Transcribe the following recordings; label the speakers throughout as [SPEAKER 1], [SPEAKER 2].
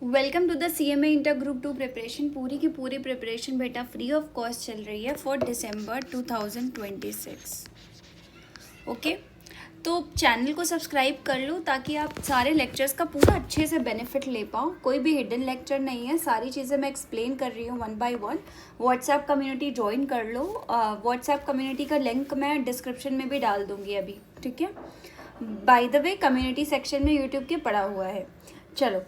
[SPEAKER 1] Welcome to the CMA inter group 2 preparation. पूरी की पूरी प्रिपरेशन बेटा फ्री ऑफ कॉस्ट चल रही है फॉर दिसंबर 2026। ओके, तो चैनल को सब्सक्राइब कर लो ताकि आप सारे लेक्चर्स का पूरा अच्छे से बेनिफिट ले पाओ। कोई भी हिडन लेक्चर नहीं है, सारी चीज़ें मैं एक्सप्लेन कर रही हूँ one by one. WhatsApp community join कर लो। व्हाट्सएप कम्युनिटी का लिंक मैं डिस्क्रिप्शन में भी डाल दूँगी अभी, ठीक है। By the way community section में यूट्यूब के पड़ा हुआ है। चलो,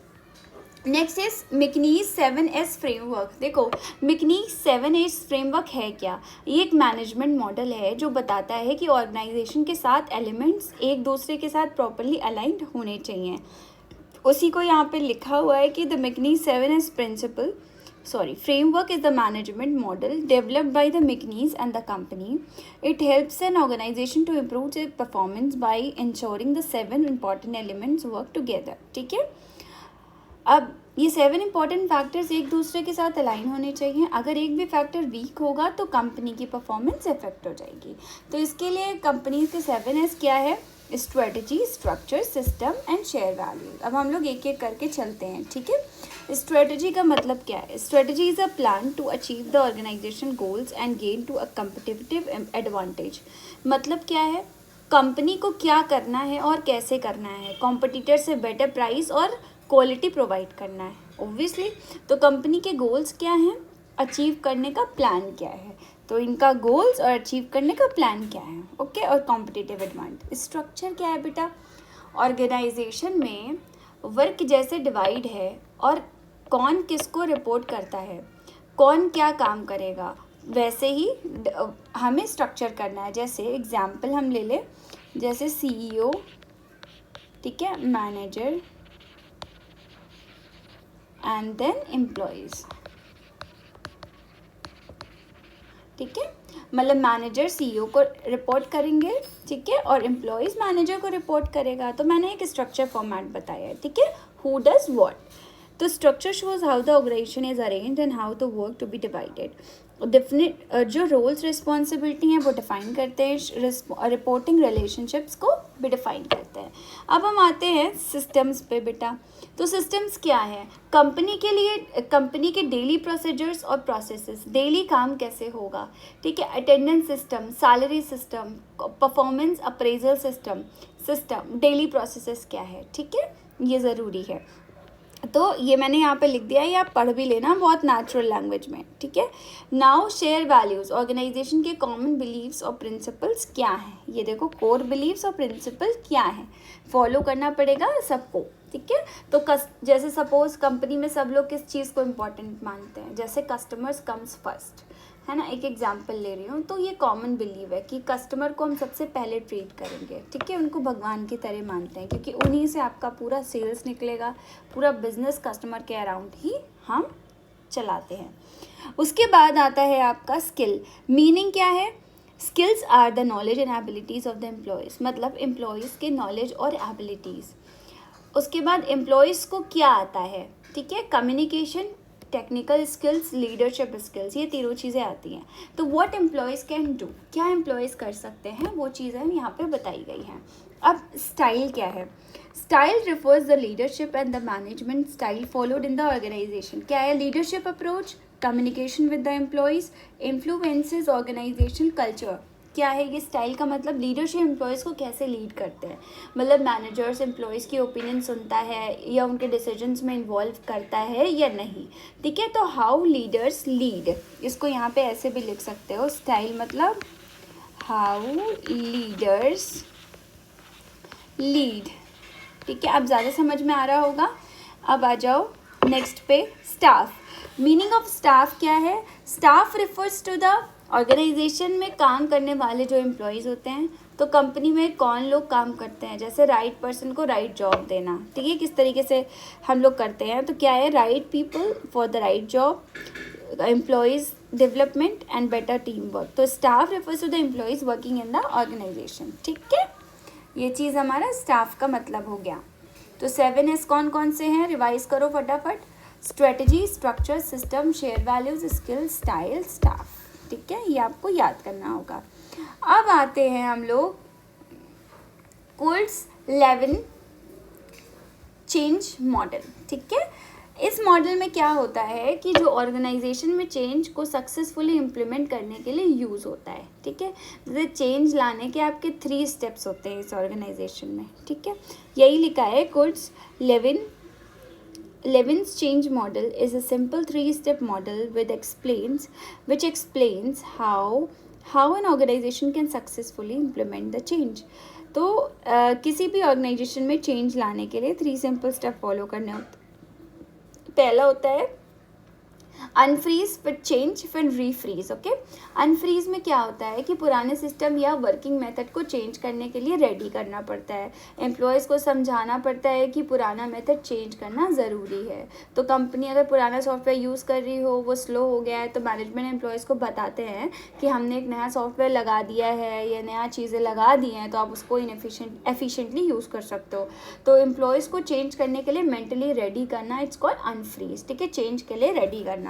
[SPEAKER 1] नेक्स्ट इज मिकनीज 7S फ्रेमवर्क। देखो, मिकनीज 7S फ्रेमवर्क है क्या? ये एक मैनेजमेंट मॉडल है जो बताता है कि ऑर्गेनाइजेशन के साथ एलिमेंट्स एक दूसरे के साथ प्रॉपरली अलाइंड होने चाहिए। उसी को यहाँ पे लिखा हुआ है कि the McKinsey 7S principle framework is the management model developed by the McNeese and the company. It helps an organization to improve its performance by ensuring the 7 important elements work together. ठीक है, अब ये 7 important factors एक दूसरे के साथ align होने चाहिए। अगर एक भी फैक्टर वीक होगा तो कंपनी की परफॉर्मेंस इफेक्ट हो जाएगी। तो इसके लिए कंपनी के 7S क्या है? Strategy, structure, system and share value. अब हम लोग एक एक करके चलते हैं, ठीक है। स्ट्रेटजी का मतलब क्या है? Strategy is a plan to achieve the organisation goals and gain to a competitive advantage. मतलब क्या है? कंपनी को क्या करना है और कैसे करना है, कॉम्पिटिटर से बेटर प्राइस और क्वालिटी प्रोवाइड करना है ऑब्वियसली। तो कंपनी के गोल्स क्या हैं, अचीव करने का प्लान क्या है, तो इनका गोल्स और अचीव करने का प्लान क्या है, ओके। और कॉम्पिटिटिव एडवांटेज। स्ट्रक्चर क्या है बेटा? ऑर्गेनाइजेशन में वर्क जैसे डिवाइड है और कौन किसको रिपोर्ट करता है, कौन क्या काम करेगा, वैसे ही हमें स्ट्रक्चर करना है। जैसे एग्जाम्पल हम ले लें, जैसे CEO, ठीक है, मैनेजर एंड देन एम्प्लॉयज़, ठीक है। मतलब मैनेजर CEO को रिपोर्ट करेंगे, ठीक है, और एम्प्लॉयज़ मैनेजर को रिपोर्ट करेगा। तो मैंने एक स्ट्रक्चर फॉर्मेट बताया है, ठीक है, हु डज व्हाट। तो structure shows how the organisation is arranged and how the work to be divided. Definite जो रोल्स रिस्पॉन्सिबिलिटी हैं वो डिफाइन करते हैं, रिपोर्टिंग रिलेशनशिप्स को भी डिफाइन करते हैं। अब हम आते हैं सिस्टम्स पे बेटा। तो सिस्टम्स क्या है? कंपनी के लिए, कंपनी के डेली प्रोसीजर्स और प्रोसेसेस, डेली काम कैसे होगा, ठीक है। Attendance system, salary system, performance appraisal system daily processes क्या है, ठीक है, ये ज़रूरी है। तो ये मैंने यहाँ पे लिख दिया है, ये आप पढ़ भी लेना बहुत नेचुरल लैंग्वेज में, ठीक है। नाउ शेयर वैल्यूज़, ऑर्गेनाइजेशन के कॉमन बिलीव्स और प्रिंसिपल्स क्या हैं। ये देखो, कोर बिलीव्स और प्रिंसिपल क्या हैं, फॉलो करना पड़ेगा सबको, ठीक है। तो जैसे सपोज कंपनी में सब लोग किस चीज़ को इम्पोर्टेंट मानते हैं, जैसे कस्टमर्स कम्स फर्स्ट, है ना। एक एग्जाम्पल ले रही हूँ, तो ये कॉमन बिलीव है कि कस्टमर को हम सबसे पहले ट्रीट करेंगे, ठीक है। उनको भगवान की तरह मानते हैं क्योंकि उन्हीं से आपका पूरा सेल्स निकलेगा, पूरा बिजनेस कस्टमर के अराउंड ही हम चलाते हैं। उसके बाद आता है आपका स्किल। मीनिंग क्या है? Skills are the knowledge and abilities of the employees, मतलब एम्प्लॉयज़ के नॉलेज और एबिलिटीज़। उसके बाद एम्प्लॉयज़ को क्या आता है, ठीक है, communication, technical skills, leadership skills, ये तीनों चीज़ें आती हैं। तो व्हाट एम्प्लॉयज़ कैन डू, क्या एम्प्लॉयज़ कर सकते हैं, वो चीज़ें यहाँ पे बताई गई हैं। अब स्टाइल क्या है? Style refers the leadership and the management style followed in the organisation. क्या है? Leadership approach, communication with the employees, influences organisation culture. क्या है ये स्टाइल का मतलब? लीडरशिप एम्प्लॉयज़ को कैसे लीड करते हैं, मतलब मैनेजर्स एम्प्लॉयज़ की ओपिनियन सुनता है या उनके डिसीजंस में इन्वॉल्व करता है या नहीं, ठीक है। तो हाउ लीडर्स लीड, इसको यहाँ पे ऐसे भी लिख सकते हो, स्टाइल मतलब हाउ लीडर्स लीड, ठीक है। अब ज़्यादा समझ में आ रहा होगा। अब आ जाओ नेक्स्ट पे, स्टाफ। मीनिंग ऑफ स्टाफ क्या है? Staff refers to the organisation में काम करने वाले जो एम्प्लॉयज़ होते हैं। तो कंपनी में कौन लोग काम करते हैं, जैसे राइट पर्सन को राइट जॉब देना, ठीक है, किस तरीके से हम लोग करते हैं। तो क्या है? Right people for the right job, employees development and better team work. तो staff refers to the employees working in the organisation, ठीक है। ये चीज़ हमारा स्टाफ का मतलब हो गया। तो 7S कौन कौन से हैं, रिवाइज करो फटाफट। Strategy, structure, system, share values, skill, style, staff, ठीक है, ये आपको याद करना होगा। अब आते हैं हम लोग कोल्ट्स 11 चेंज मॉडल, ठीक है। इस मॉडल में क्या होता है कि जो ऑर्गेनाइजेशन में चेंज को सक्सेसफुली इम्प्लीमेंट करने के लिए यूज़ होता है, ठीक है। जैसे चेंज लाने के आपके 3 स्टेप्स होते हैं इस ऑर्गेनाइजेशन में, ठीक है। यही लिखा है goods Levin's change model is a simple 3-step model which explains how an organization can successfully implement the change. तो किसी भी ऑर्गेनाइजेशन में चेंज लाने के लिए 3 सिंपल स्टेप फॉलो करने होते हैं। पहला होता है अनफ्रीज, फिर चेंज, फिर रीफ्रीज। ओके, अनफ्रीज में क्या होता है कि पुराने सिस्टम या वर्किंग मेथड को चेंज करने के लिए रेडी करना पड़ता है। एम्प्लॉयज़ को समझाना पड़ता है कि पुराना मेथड चेंज करना ज़रूरी है। तो कंपनी अगर पुराना सॉफ्टवेयर यूज़ कर रही हो, वो स्लो हो गया है, तो मैनेजमेंट एम्प्लॉयज़ को बताते हैं कि हमने एक नया सॉफ्टवेयर लगा दिया है या नया चीज़ें लगा दी हैं, तो आप उसको एफिशिएंटली यूज़ कर सकते हो। तो एम्प्लॉयज़ को चेंज करने के लिए मेंटली रेडी करना, इट्स कॉल्ड अनफ्रीज, ठीक है, चेंज के लिए रेडी करना।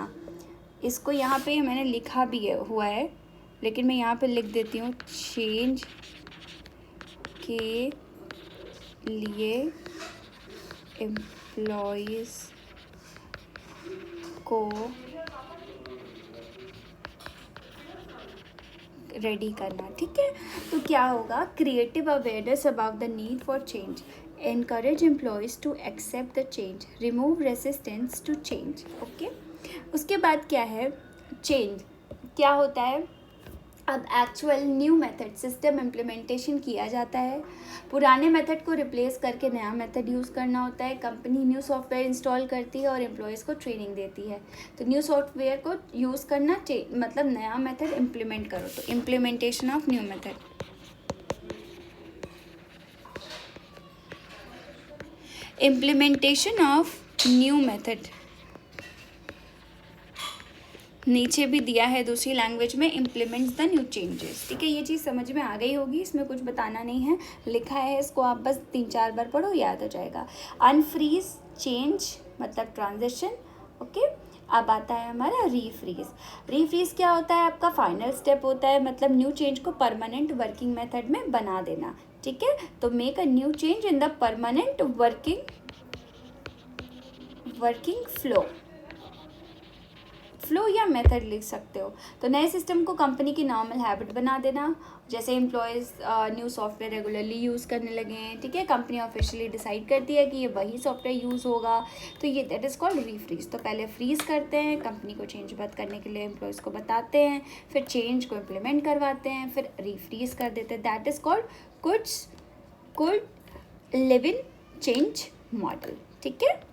[SPEAKER 1] इसको यहाँ पे मैंने लिखा भी हुआ है, लेकिन मैं यहाँ पे लिख देती हूँ, चेंज के लिए एम्प्लॉयज़ को रेडी करना, ठीक है। तो क्या होगा, creative awareness about the need for change, encourage employees to accept the change, remove resistance to change। Okay, उसके बाद क्या है, चेंज क्या होता है, अब actual new method system implementation किया जाता है। पुराने मेथड को रिप्लेस करके नया मेथड यूज़ करना होता है। कंपनी न्यू सॉफ्टवेयर इंस्टॉल करती है और एम्प्लॉयज़ को ट्रेनिंग देती है। तो न्यू सॉफ्टवेयर को यूज़ करना मतलब नया मेथड इम्प्लीमेंट करो, तो implementation of new method. Implementation of new method नीचे भी दिया है दूसरी लैंग्वेज में, इम्प्लीमेंट्स द न्यू चेंजेस, ठीक है। ये चीज़ समझ में आ गई होगी, इसमें कुछ बताना नहीं है, लिखा है, इसको आप बस 3-4 बार पढ़ो, याद हो जाएगा। अनफ्रीज, चेंज मतलब ट्रांजिशन, ओके। अब आता है हमारा रीफ्रीज। रीफ्रीज क्या होता है, आपका फाइनल स्टेप होता है, मतलब न्यू चेंज को परमानेंट वर्किंग मेथड में बना देना, ठीक है। तो make a new change in the permanent working flow या मेथड लिख सकते हो। तो नए सिस्टम को कंपनी की नॉर्मल हैबिट बना देना, जैसे employees new software regularly use करने लगे हैं, ठीक है। कंपनी ऑफिशियली डिसाइड करती है कि ये वही सॉफ्टवेयर यूज़ होगा, तो ये दैट इज़ कॉल्ड रीफ्रीज। तो पहले फ्रीज़ करते हैं, कंपनी को चेंज बंद करने के लिए एम्प्लॉयज़ को बताते हैं, फिर चेंज को इम्प्लीमेंट करवाते हैं, फिर रीफ्रीज कर देते हैं। That is called good living change model, ठीक है।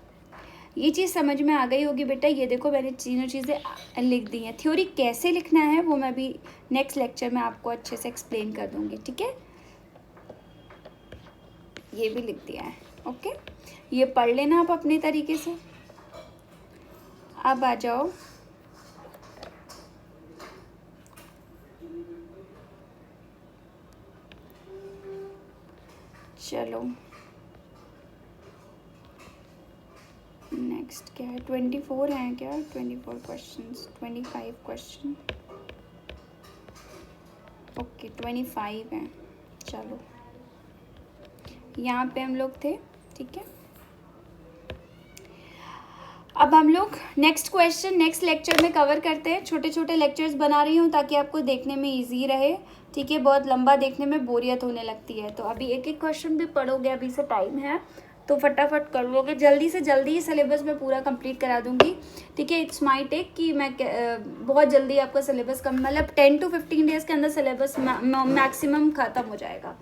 [SPEAKER 1] ये चीज़ समझ में आ गई होगी बेटा। ये देखो मैंने तीनों चीज़ें लिख दी हैं। थ्योरी कैसे लिखना है वो मैं भी नेक्स्ट लेक्चर में आपको अच्छे से एक्सप्लेन कर दूँगी, ठीक है। ये भी लिख दिया है, ओके। ये पढ़ लेना आप अपने तरीके से। अब आ जाओ, चलो नेक्स्ट क्या है, 24 हैं क्या, 24 क्वेश्चंस, 25 क्वेश्चन, ओके 25 हैं। चलो यहाँ पे हम लोग थे, ठीक है। अब हम लोग नेक्स्ट क्वेश्चन नेक्स्ट लेक्चर में कवर करते हैं। छोटे छोटे लेक्चर्स बना रही हूँ ताकि आपको देखने में इजी रहे, ठीक है। बहुत लंबा देखने में बोरियत होने लगती है। तो अभी एक एक क्वेश्चन भी पढ़ोगे, अभी से टाइम है तो फटाफट कर लोगे, जल्दी से जल्दी ही सिलेबस में पूरा कंप्लीट करा दूंगी, ठीक है। इट्स माई टेक कि मैं बहुत जल्दी आपका सिलेबस मतलब 10 to 15 डेज़ के अंदर सिलेबस मैक्सिमम ख़त्म हो जाएगा।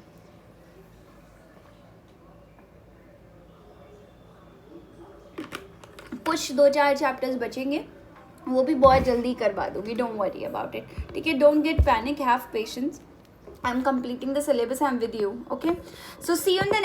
[SPEAKER 1] कुछ 2-4 चैप्टर्स बचेंगे, वो भी बहुत जल्दी करवा दूंगी, डोंट वरी अबाउट इट, ठीक है। Don't get panic, have patience, I am completing the syllabus, I am with you, okay. So see you in the